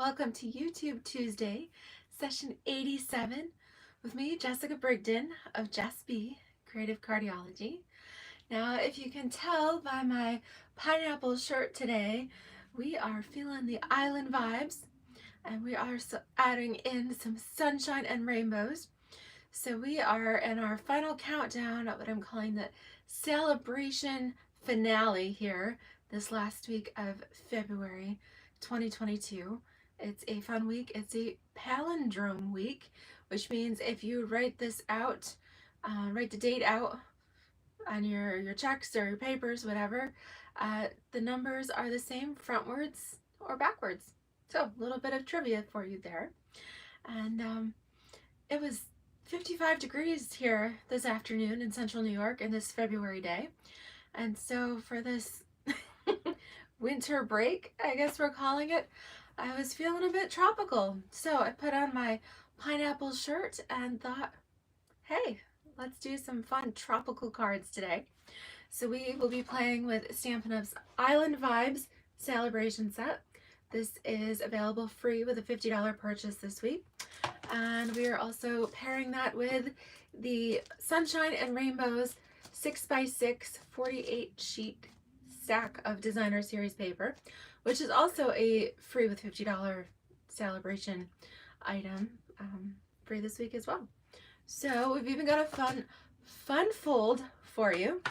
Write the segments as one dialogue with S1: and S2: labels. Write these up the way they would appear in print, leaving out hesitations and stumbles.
S1: welcome to YouTube Tuesday, session 87, with me, Jessica Brigden of Jess B, Creative Cardiology. Now, if you can tell by my pineapple shirt today, we are feeling the island vibes, and we are adding in some sunshine and rainbows. So we are in our final countdown of what I'm calling the celebration finale here this last week of February 2022. It's a fun week. It's a palindrome week, which means if you write this out, write the date out on your checks or your papers, whatever, the numbers are the same frontwards or backwards. So a little bit of trivia for you there. And it was 55 degrees here this afternoon in central New York in this February day. And so for this winter break, I guess we're calling it, I was feeling a bit tropical. So I put on my pineapple shirt and thought, hey, let's do some fun tropical cards today. So we will be playing with Stampin's Island Vibes Celebration set. This is available free with a $50 purchase this week. And we are also pairing that with the Sunshine and Rainbows 6x6 48 sheet stack of designer series paper, which is also a free with $50 celebration item, free this week as well. So we've even got a fun fold for you.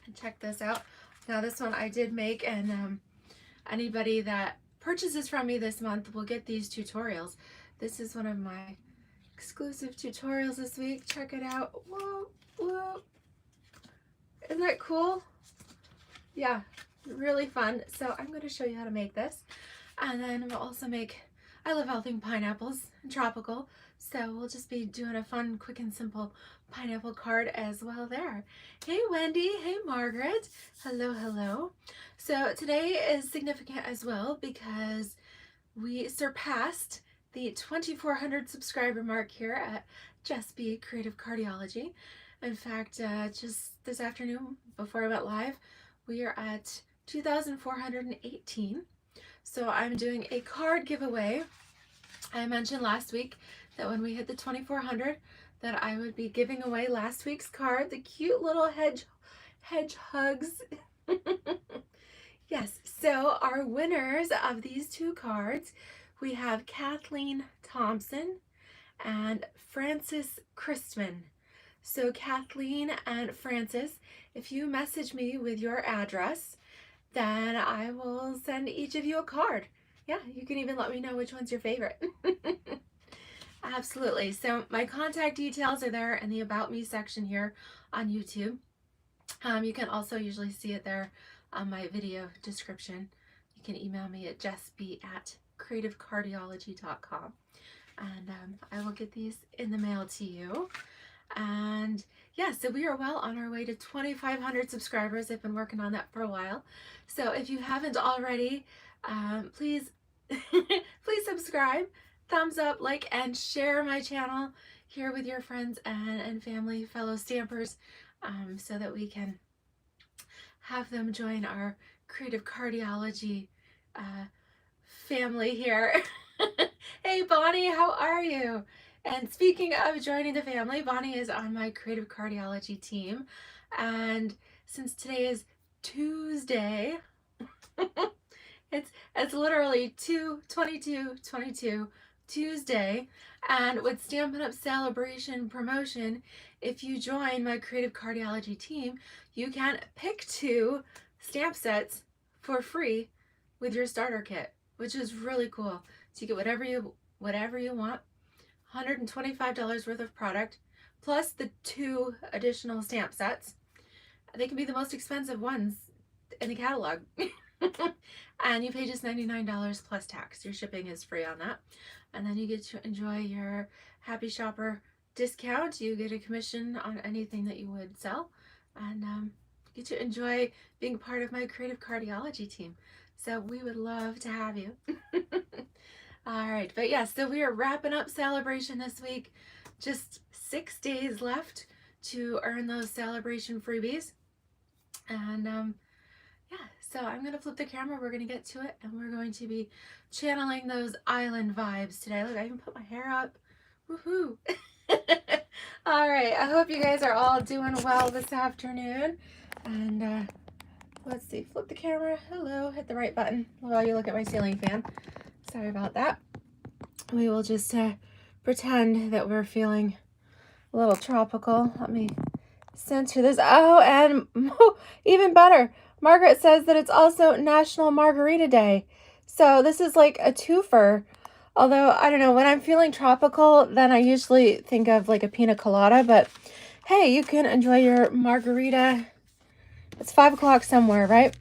S1: And check this out. Now this one I did make, and anybody that purchases from me this month will get these tutorials. This is one of my exclusive tutorials this week. Check it out. Whoa, whoa. Isn't that cool? Yeah, really fun. So I'm going to show you how to make this. And then we'll also make, I love all things pineapples and tropical. So we'll just be doing a fun, quick and simple pineapple card as well there. Hey Wendy, hey Margaret. Hello, hello. So today is significant as well because we surpassed the 2,400 subscriber mark here at Jess B Creative Cardiology. In fact, just this afternoon before I went live, we are at 2,418. So I'm doing a card giveaway. I mentioned last week that when we hit the 2,400 that I would be giving away last week's card, the cute little hedgehogs. Yes, so our winners of these two cards, we have Kathleen Thompson and Francis Christman. So Kathleen and Francis, if you message me with your address, then I will send each of you a card. Yeah, you can even let me know which one's your favorite. Absolutely. So my contact details are there in the About Me section here on YouTube. You can also usually see it there on my video description. You can email me at jessb@creativecardiology.com, and I will get these in the mail to you. And yeah, so we are well on our way to 2,500 subscribers. I've been working on that for a while. So if you haven't already, please please subscribe, thumbs up, like, and share my channel here with your friends and family, fellow stampers, so that we can have them join our Creative Cardiology family here. Hey Bonnie, how are you? And speaking of joining the family, Bonnie is on my Creative Cardiology team. And since today is Tuesday, it's literally 2/22/22 Tuesday. And with Stampin' Up! Celebration promotion, if you join my Creative Cardiology team, you can pick 2 stamp sets for free with your starter kit, which is really cool. So you get whatever you want, $125 worth of product, plus the 2 additional stamp sets. They can be the most expensive ones in the catalog. And you pay just $99 plus tax. Your shipping is free on that. And then you get to enjoy your Happy Shopper discount. You get a commission on anything that you would sell. And get to enjoy being part of my Creative Cardiology team. So we would love to have you. All right, but yeah, so we are wrapping up celebration this week. Just 6 days left to earn those celebration freebies. And yeah, So I'm going to flip the camera. We're going to get to it, and we're going to be channeling those island vibes today. Look, I even put my hair up. Woohoo! All right, I hope you guys are all doing well this afternoon. And let's see, flip the camera. Hello, hit the right button while you look at my ceiling fan. Sorry about that. We will just pretend that we're feeling a little tropical. Let me center this. Oh, and even better, Margaret says that it's also National Margarita Day. So this is like a twofer. Although, I don't know, when I'm feeling tropical, then I usually think of like a pina colada. But hey, you can enjoy your margarita. It's 5 o'clock somewhere, right?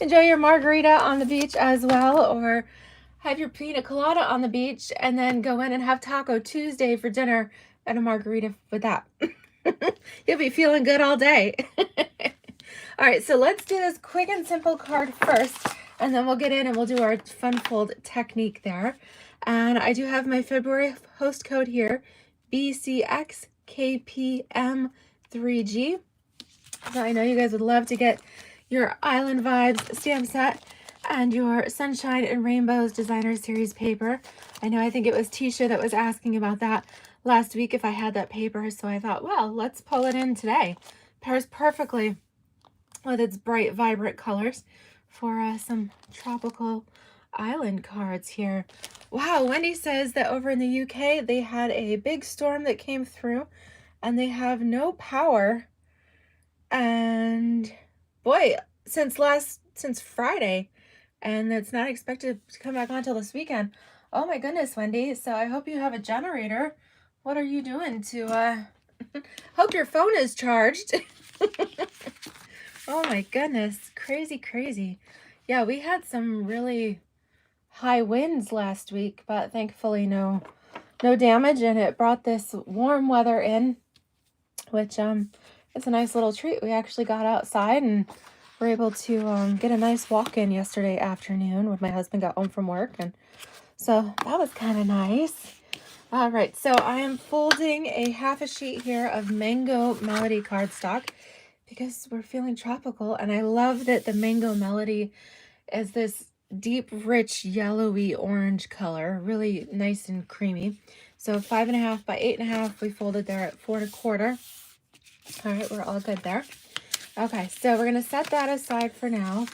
S1: Enjoy your margarita on the beach as well, or have your pina colada on the beach and then go in and have Taco Tuesday for dinner and a margarita with that. You'll be feeling good all day. All right, so let's do this quick and simple card first, and then we'll get in and we'll do our fun fold technique there. And I do have my February host code here, BCXKPM3G. So I know you guys would love to get your Island Vibes stamp set and your Sunshine and Rainbows Designer Series paper. I think it was Tisha that was asking about that last week if I had that paper, so I thought, well, let's pull it in today. Pairs perfectly with its bright, vibrant colors for some tropical island cards here. Wow, Wendy says that over in the UK, they had a big storm that came through and they have no power. And boy, since Friday, and it's not expected to come back on till this weekend. Oh my goodness, Wendy. So I hope you have a generator. What are you doing to, hope your phone is charged. Oh my goodness. Crazy, crazy. Yeah, we had some really high winds last week, but thankfully no damage, and it brought this warm weather in, which, it's a nice little treat. We actually got outside and were able to get a nice walk in yesterday afternoon when my husband got home from work, and so that was kind of nice. All right, so I am folding a half a sheet here of Mango Melody cardstock because we're feeling tropical, and I love that the Mango Melody is this deep, rich, yellowy orange color, really nice and creamy. So 5.5 by 8.5, we folded there at 4 1/4. All right, we're all good there. Okay, so we're going to set that aside for now.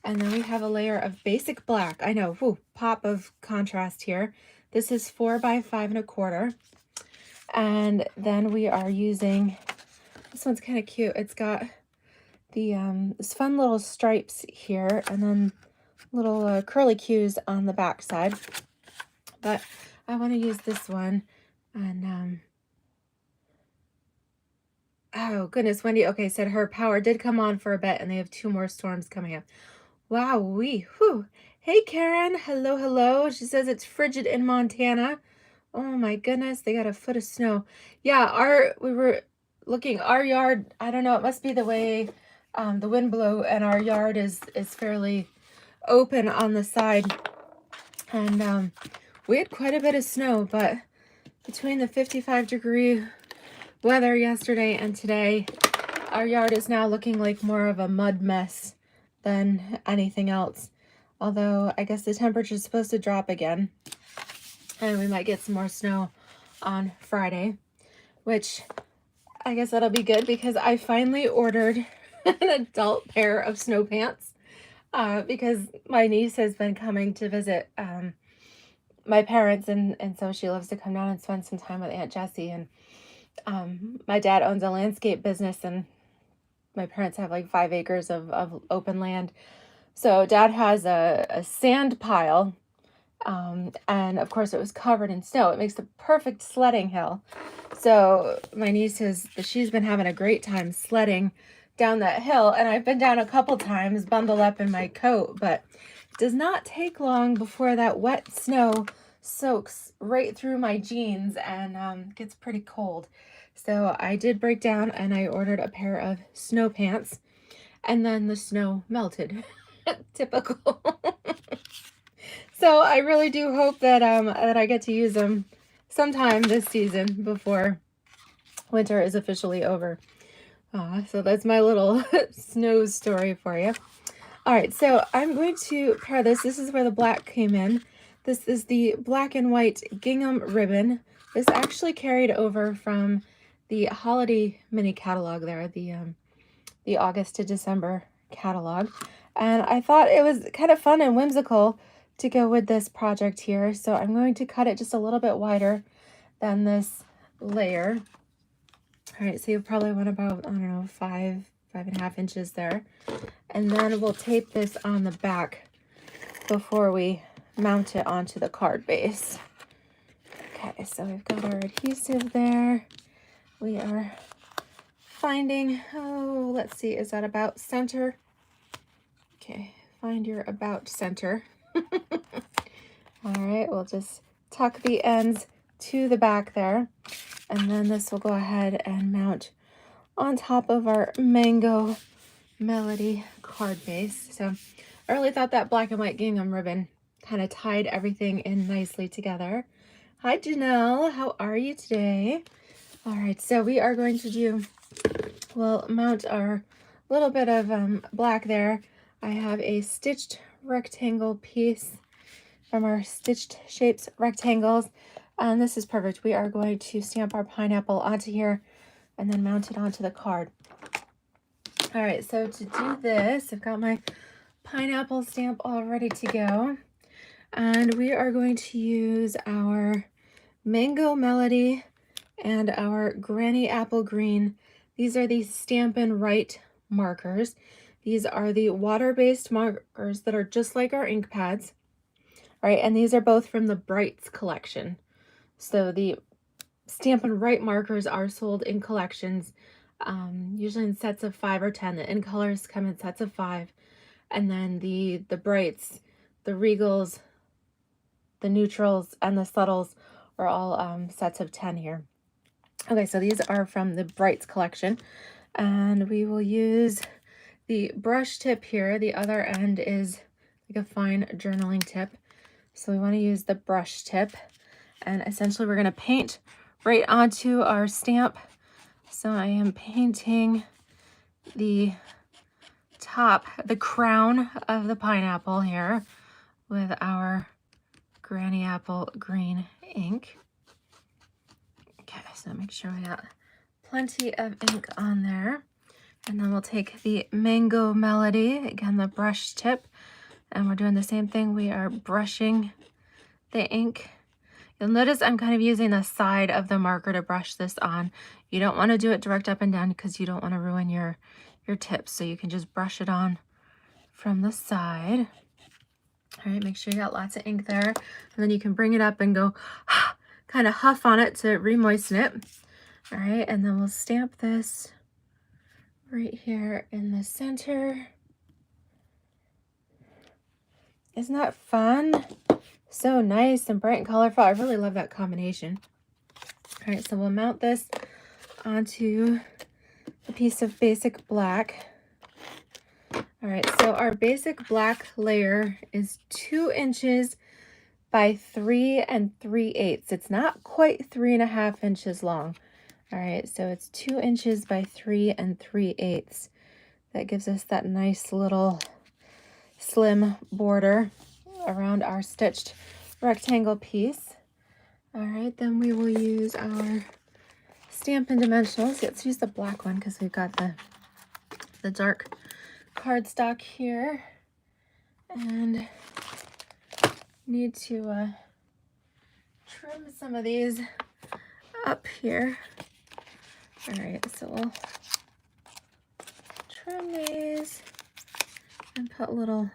S1: And then we have a layer of basic black. I know, whoo, pop of contrast here. This is 4 by 5 1/4. And then we are using, this one's kind of cute. It's got the this fun little stripes here and then little curly cues on the back side. But I want to use this one. And oh, goodness, Wendy, okay, said her power did come on for a bit, and they have 2 more storms coming up. Wow, whew. Hey, Karen, hello, hello. She says it's frigid in Montana. Oh, my goodness, they got a foot of snow. Yeah, we were looking, our yard, I don't know, it must be the way the wind blew, and our yard is fairly open on the side. And we had quite a bit of snow, but between the 55-degree weather yesterday and today, our yard is now looking like more of a mud mess than anything else. Although I guess the temperature is supposed to drop again, and we might get some more snow on Friday, which I guess that'll be good because I finally ordered an adult pair of snow pants because my niece has been coming to visit my parents, and so she loves to come down and spend some time with Aunt Jessie. And my dad owns a landscape business, and my parents have like 5 acres of open land. So Dad has a sand pile, and of course it was covered in snow. It makes the perfect sledding hill. So my niece she's been having a great time sledding down that hill, and I've been down a couple times bundled up in my coat, but it does not take long before that wet snow soaks right through my jeans and gets pretty cold. So I did break down and I ordered a pair of snow pants, and then the snow melted. Typical. So I really do hope that that I get to use them sometime this season before winter is officially over. So that's my little snow story for you. All right, so I'm going to pair this. This is where the black came in. This is the black and white gingham ribbon. This actually carried over from the holiday mini catalog there, the August to December catalog. And I thought it was kind of fun and whimsical to go with this project here. So I'm going to cut it just a little bit wider than this layer. All right, so you probably want about, I don't know, 5.5 inches there. And then we'll tape this on the back before we mount it onto the card base. Okay, so we've got our adhesive there. We are finding, oh, let's see, is that about center? Okay, find your about center. All right, we'll just tuck the ends to the back there. And then this will go ahead and mount on top of our Mango Melody card base. So I really thought that black and white gingham ribbon kind of tied everything in nicely together. Hi Janelle, how are you today? All right, so we are going to do, we'll mount our little bit of black there. I have a stitched rectangle piece from our Stitched Shapes rectangles, and this is perfect. We are going to stamp our pineapple onto here and then mount it onto the card. All right, so to do this, I've got my pineapple stamp all ready to go. And we are going to use our Mango Melody and our Granny Apple Green. These are the Stampin' Right markers. These are the water-based markers that are just like our ink pads. All right, and these are both from the Brights collection. So the Stampin' Right markers are sold in collections, usually in sets of 5 or 10. The in colors come in sets of 5, and then the Brights, the Regals, the Neutrals, and the Subtles are all sets of 10 here. Okay, so these are from the Brights collection, and we will use the brush tip here. The other end is like a fine journaling tip, so we want to use the brush tip, and essentially we're going to paint right onto our stamp. So I am painting the top, the crown of the pineapple here with our Granny Apple Green ink. Okay, so make sure we got plenty of ink on there. And then we'll take the Mango Melody, again the brush tip, and we're doing the same thing. We are brushing the ink. You'll notice I'm kind of using the side of the marker to brush this on. You don't want to do it direct up and down because you don't want to ruin your tips. So you can just brush it on from the side. All right, make sure you got lots of ink there. And then you can bring it up and go kind of huff on it to re-moisten it. All right, and then we'll stamp this right here in the center. Isn't that fun? So nice and bright and colorful. I really love that combination. All right, so we'll mount this onto a piece of basic black. All right, so our basic black layer is 2 inches by 3 3/8. It's not quite 3.5 inches long. All right, so it's 2 inches by 3 3/8. That gives us that nice little slim border around our stitched rectangle piece. All right, then we will use our Stampin' Dimensionals. Let's use the black one because we've got the dark cardstock here, and need to trim some of these up here. All right, so we'll trim these and put little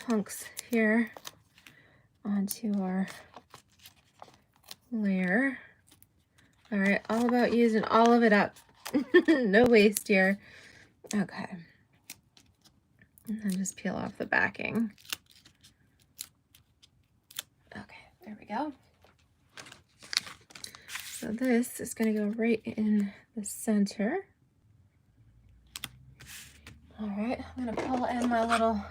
S1: hunks here onto our layer. All right, all about using all of it up. No waste here. Okay. And then just peel off the backing. Okay, there we go. So this is going to go right in the center. All right, I'm going to pull in my little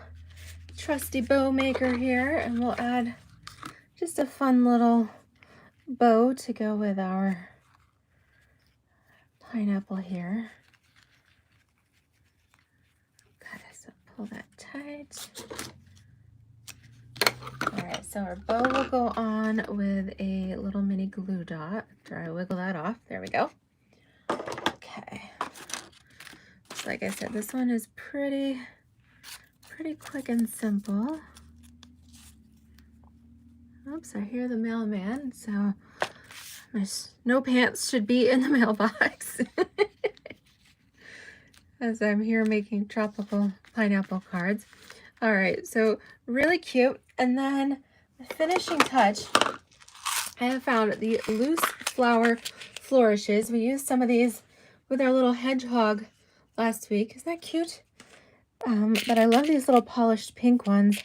S1: trusty bow maker here, and we'll add just a fun little bow to go with our pineapple here. Okay, so pull that tight. All right, so our bow will go on with a little mini glue dot. After I wiggle that off, there we go. Okay. So like I said, this one is pretty quick and simple. Oops, I hear the mailman, so my snow pants should be in the mailbox as I'm here making tropical pineapple cards. All right, so really cute. And then the finishing touch, I have found the loose flower flourishes. We used some of these with our little hedgehog last week. Isn't that cute? But I love these little polished pink ones.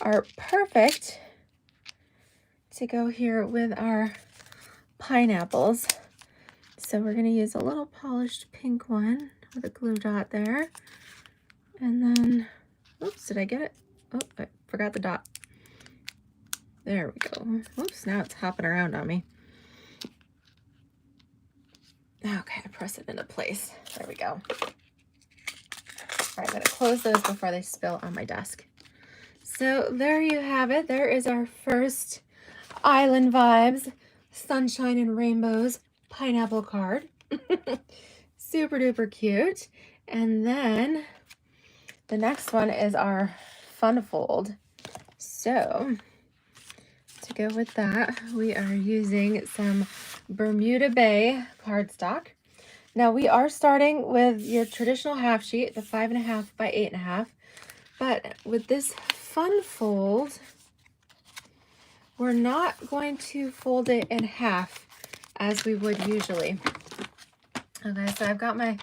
S1: Are perfect to go here with our pineapples. So we're going to use a little polished pink one with a glue dot there. And then, oops, did I get it? Oh, I forgot the dot. There we go. Oops, now it's hopping around on me. Okay, press it into place. There we go. All right, I'm going to close those before they spill on my desk. So there you have it. There is our first Island Vibes Sunshine and Rainbows pineapple card. Super duper cute. And then the next one is our Fun Fold. So to go with that, we are using some Bermuda Bay cardstock. Now we are starting with your traditional half sheet, the 5.5 by 8.5. But with this Fun Fold, we're not going to fold it in half as we would usually. Okay, so I've got my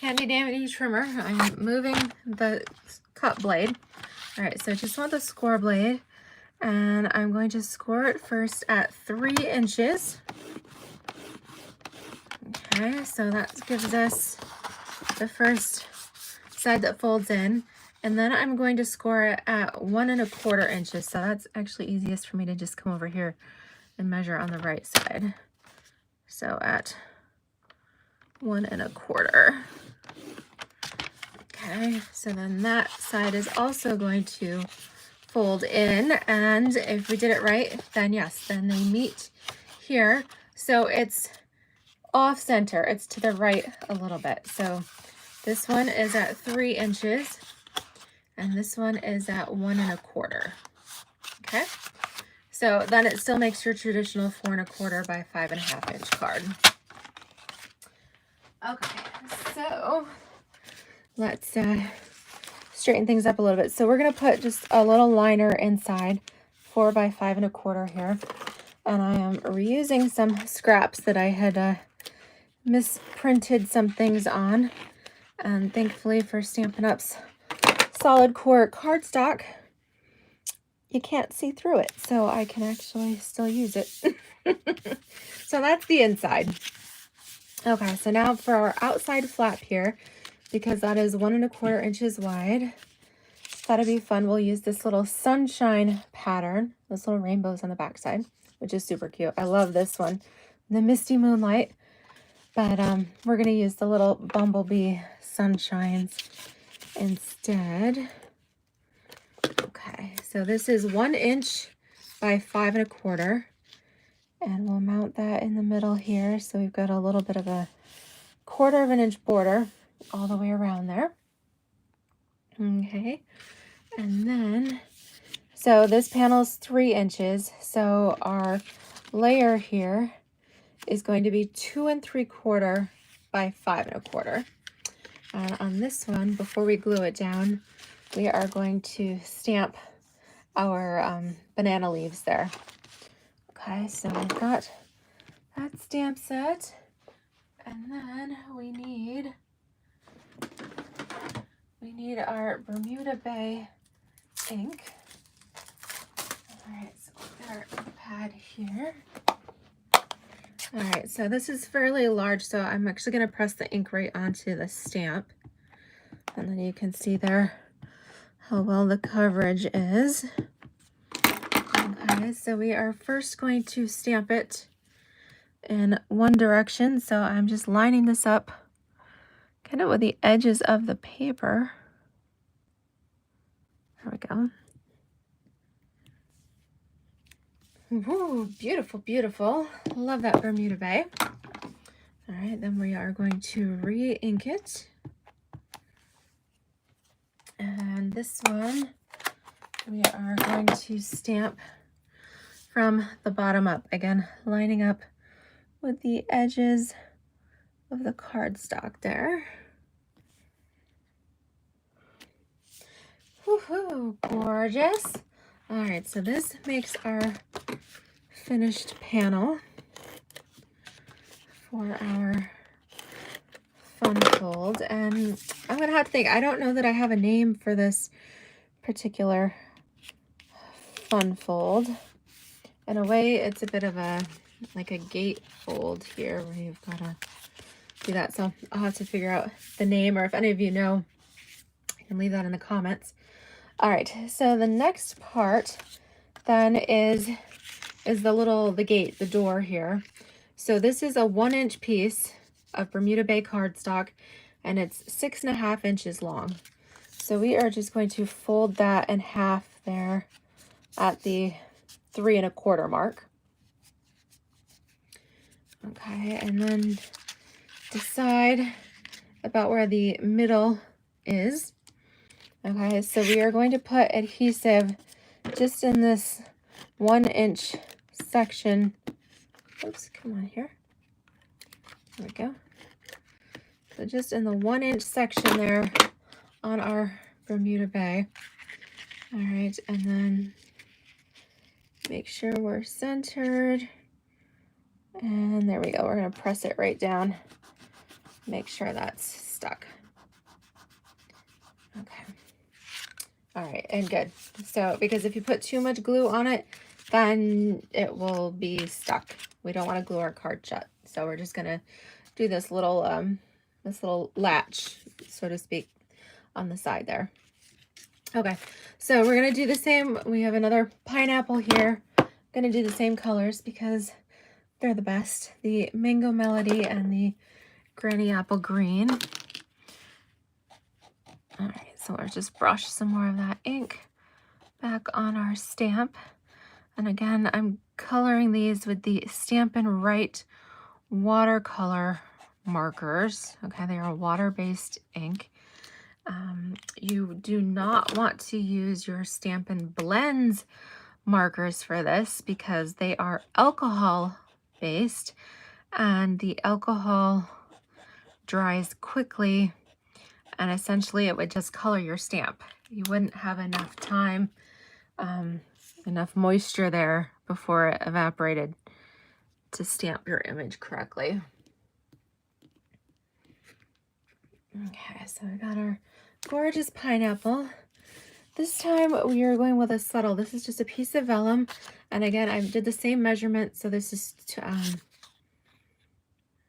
S1: handy dandy trimmer. I'm moving the cut blade. All right, so I just want the score blade, and I'm going to score it first at 3 inches. Okay, so that gives us the first side that folds in. And then I'm going to score it at 1 1/4 inches. So that's actually easiest for me to just come over here and measure on the right side. So at 1 1/4. Okay, so then that side is also going to fold in. And if we did it right, then yes, then they meet here. So it's off center. It's to the right a little bit. So this one is at 3 inches. And this one is at 1 1/4. Okay, so then it still makes your traditional 4 1/4 by 5.5 inch card. Okay, so let's straighten things up a little bit. So we're going to put just a little liner inside 4 by 5 1/4 here. And I am reusing some scraps that I had misprinted some things on. And thankfully for Stampin' Up's solid core cardstock, you can't see through it, so I can actually still use it. So that's the inside. Okay, so now for our outside flap here, because that is 1 1/4 inches wide, thought it'd be fun. We'll use this little sunshine pattern, those little rainbows on the back side, which is super cute. I love this one, the misty moonlight. But we're gonna use the little bumblebee sunshines instead. Okay, so this is 1 inch by 5 1/4, and we'll mount that in the middle here. So we've got a little bit of a 1/4 of an inch border all the way around there. Okay, and then, so this panel is 3 inches. So our layer here is going to be 2 3/4 by 5 1/4. And on this one, before we glue it down, we are going to stamp our banana leaves there. Okay, so we've got that stamp set, and then we need our Bermuda Bay ink. All right, so we've got our pad here. All right, so this is fairly large, so I'm actually going to press the ink right onto the stamp. And then you can see there how well the coverage is. Okay, so we are first going to stamp it in one direction. So I'm just lining this up kind of with the edges of the paper. There we go. Ooh, beautiful, beautiful. Love that Bermuda Bay. All right, then we are going to re-ink it. And this one, we are going to stamp from the bottom up. Again, lining up with the edges of the cardstock there. Woohoo, gorgeous. All right, so this makes our finished panel for our fun fold. And I'm gonna have to think, I don't know that I have a name for this particular fun fold. In a way, it's a bit of a, like a gate fold here where you've gotta do that. So I'll have to figure out the name, or if any of you know, you can leave that in the comments. All right, so the next part then is the gate, the door here. So this is a 1-inch piece of Bermuda Bay cardstock, and it's 6.5 inches long. So we are just going to fold that in half there at the 3 1/4 mark. Okay, and then decide about where the middle is. Okay, so we are going to put adhesive just in this 1-inch section. Oops, come on here. There we go. So just in the 1-inch section there on our Bermuda Bay. All right, and then make sure we're centered. And there we go. We're going to press it right down. Make sure that's stuck. Okay. All right, and good. So, because if you put too much glue on it, then it will be stuck. We don't want to glue our card shut. So we're just going to do this little latch, so to speak, on the side there. Okay, so we're going to do the same. We have another pineapple here. Going to do the same colors because they're the best. The Mango Melody and the Granny Apple Green. All right, so let's just brush some more of that ink back on our stamp. And again, I'm coloring these with the Stampin' Right watercolor markers. Okay, they are water-based ink. You do not want to use your Stampin' Blends markers for this because they are alcohol-based, and the alcohol dries quickly, and essentially it would just color your stamp. You wouldn't have enough time, enough moisture there before it evaporated to stamp your image correctly. Okay, so I got our gorgeous pineapple. This time we are going with a subtle. This is just a piece of vellum, and again I did the same measurement. So this is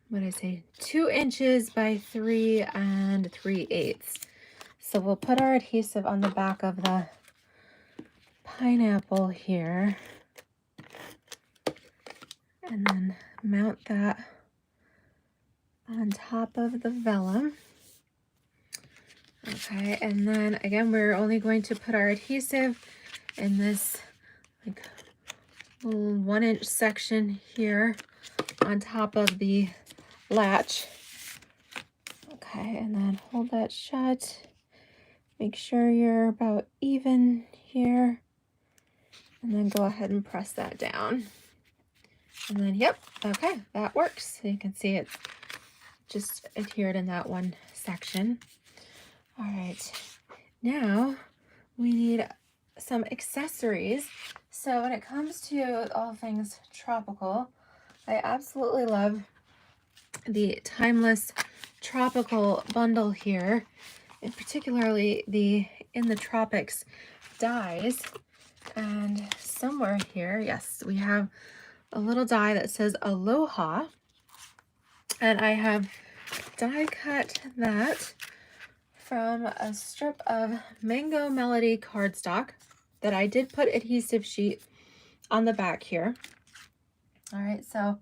S1: what did I say, 2 inches by 3 3/8. So we'll put our adhesive on the back of the pineapple here, and then mount that on top of the vellum. Okay, and then again, we're only going to put our adhesive in this like little 1-inch section here on top of the latch. Okay, and then hold that shut. Make sure you're about even here, and then go ahead and press that down. And then, yep, okay, that works. So you can see it's just adhered in that one section. All right, now we need some accessories. So when it comes to all things tropical, I absolutely love the Timeless Tropical bundle here, and particularly the In the Tropics dies. And somewhere here, yes, we have a little die that says Aloha, and I have die cut that from a strip of Mango Melody cardstock that I did put adhesive sheet on the back here. All right, so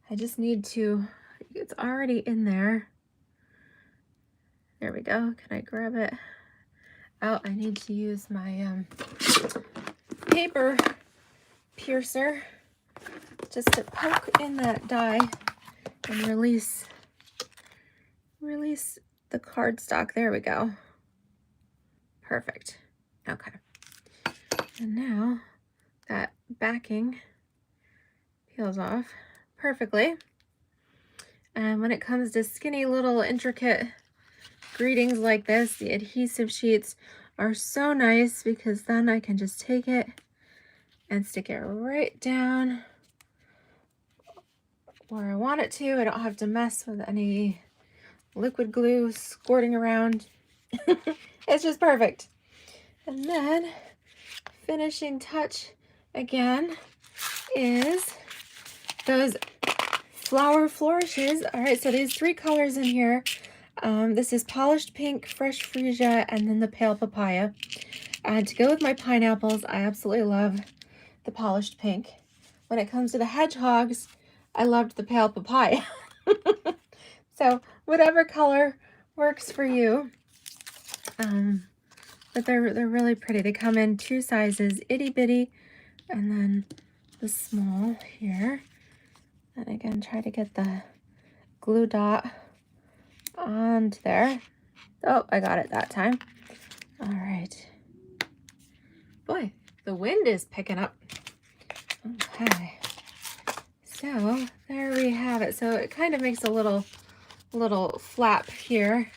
S1: I just need to, it's already in there. There we go. Can I grab it Oh, I need to use my paper piercer just to poke in that die and release the cardstock. There we go. Perfect. Okay. And now that backing peels off perfectly. And when it comes to skinny little intricate greetings like this, the adhesive sheets are so nice because then I can just take it and stick it right down where I want it to. I don't have to mess with any liquid glue squirting around. It's just perfect. And then finishing touch again is those flower flourishes. All right, so these 3 colors in here. This is polished pink, fresh freesia, and then the pale papaya. To go with my pineapples, I absolutely love the polished pink. When it comes to the hedgehogs, I loved the pale papaya. So whatever color works for you. But they're really pretty. They come in 2 sizes, itty bitty, and then the small here. And again, try to get the glue dot onto there. Oh, I got it that time. All right. Boy, the wind is picking up. Okay. So there we have it. So it kind of makes a little flap here.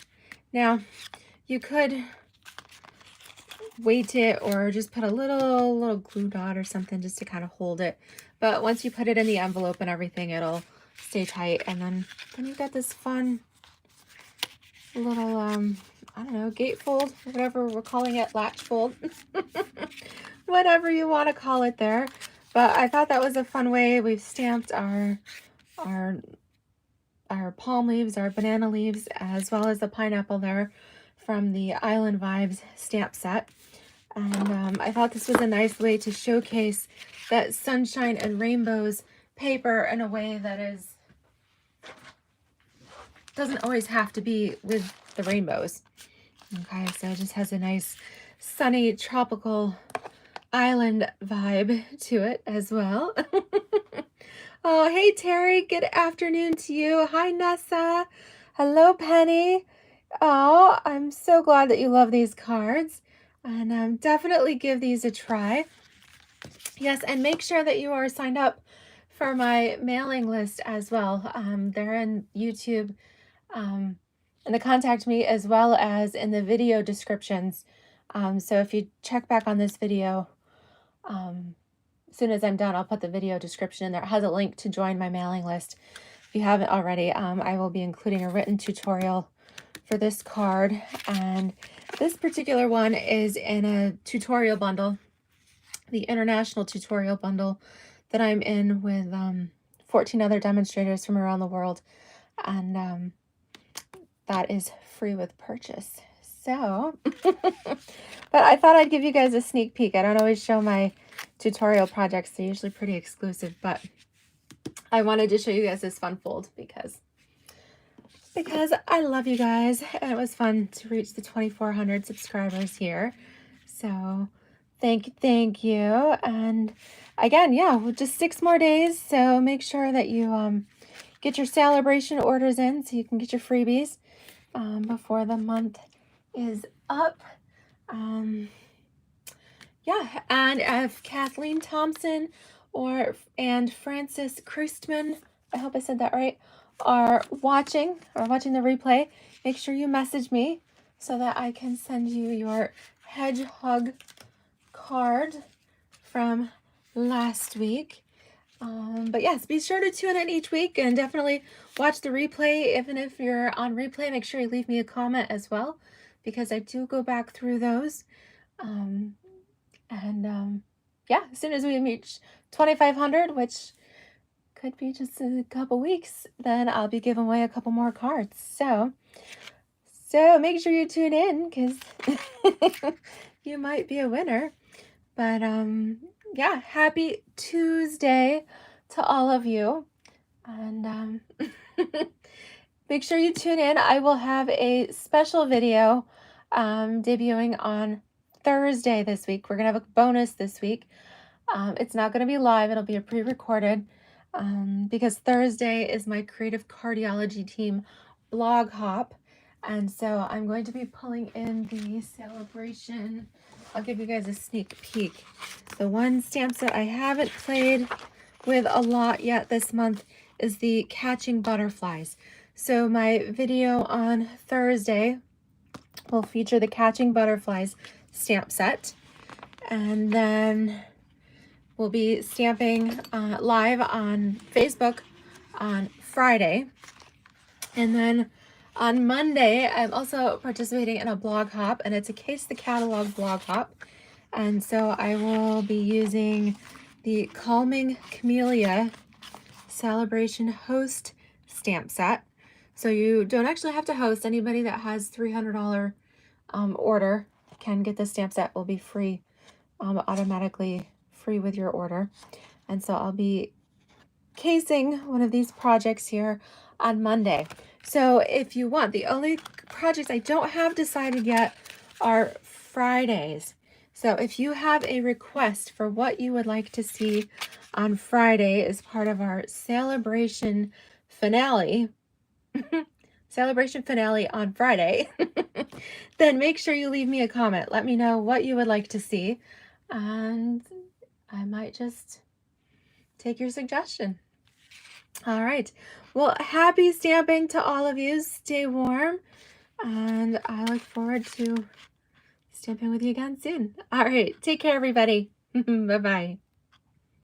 S1: Now, you could weight it or just put a little glue dot or something just to kind of hold it. But once you put it in the envelope and everything, it'll stay tight. And then you've got this fun little, I don't know, gatefold, whatever we're calling it, latch fold, whatever you want to call it there. But I thought that was a fun way. We've stamped our palm leaves, our banana leaves, as well as the pineapple there from the Island Vibes stamp set. And I thought this was a nice way to showcase that sunshine and rainbows paper in a way that doesn't always have to be with the rainbows. Okay, so it just has a nice sunny tropical island vibe to it as well. Oh, hey Terry, good afternoon to you. Hi Nessa. Hello Penny. Oh, I'm so glad that you love these cards. And definitely give these a try. Yes, and make sure that you are signed up for my mailing list as well. They're in YouTube, in the contact me as well as in the video descriptions. So if you check back on this video, as soon as I'm done, I'll put the video description in there. It has a link to join my mailing list. If you haven't already, I will be including a written tutorial for this card. And this particular one is in a tutorial bundle, the international tutorial bundle that I'm in with 14 other demonstrators from around the world. And that is free with purchase. So, but I thought I'd give you guys a sneak peek. I don't always show my tutorial projects. They're usually pretty exclusive, but I wanted to show you guys this fun fold because I love you guys, and it was fun to reach the 2,400 subscribers here. So thank you. And again, yeah, just 6 more days. So make sure that you get your celebration orders in so you can get your freebies before the month is up. Yeah, and if Kathleen Thompson and Francis Christman, I hope I said that right, are watching the replay, make sure you message me so that I can send you your hedgehog card from last week. But yes, be sure to tune in each week and definitely watch the replay. Even if you're on replay, make sure you leave me a comment as well, because I do go back through those. Yeah, as soon as we reach 2,500, which could be just a couple weeks, then I'll be giving away a couple more cards. So make sure you tune in, because you might be a winner. But yeah, happy Tuesday to all of you. And make sure you tune in. I will have a special video debuting on Thursday this week. We're going to have a bonus this week. It's not going to be live. It'll be a pre-recorded because Thursday is my Creative Cardiology Team blog hop. And so I'm going to be pulling in the celebration. I'll give you guys a sneak peek. The one stamp set I haven't played with a lot yet this month is the Catching Butterflies. So my video on Thursday will feature the Catching Butterflies stamp set. And then we'll be stamping live on Facebook on Friday. And then on Monday, I'm also participating in a blog hop, and it's a Case the Catalog blog hop. And so I will be using the Calming Camellia Celebration Host stamp set. So you don't actually have to host. Anybody that has $300 order can get the stamp set. Will be free, automatically free with your order. And so I'll be casing one of these projects here on Monday. So if you want, the only projects I don't have decided yet are Fridays. So if you have a request for what you would like to see on Friday as part of our celebration finale, celebration finale on Friday, then make sure you leave me a comment. Let me know what you would like to see, and I might just take your suggestion. All right. Well, happy stamping to all of you. Stay warm, and I look forward to stamping with you again soon. All right. Take care, everybody. Bye-bye.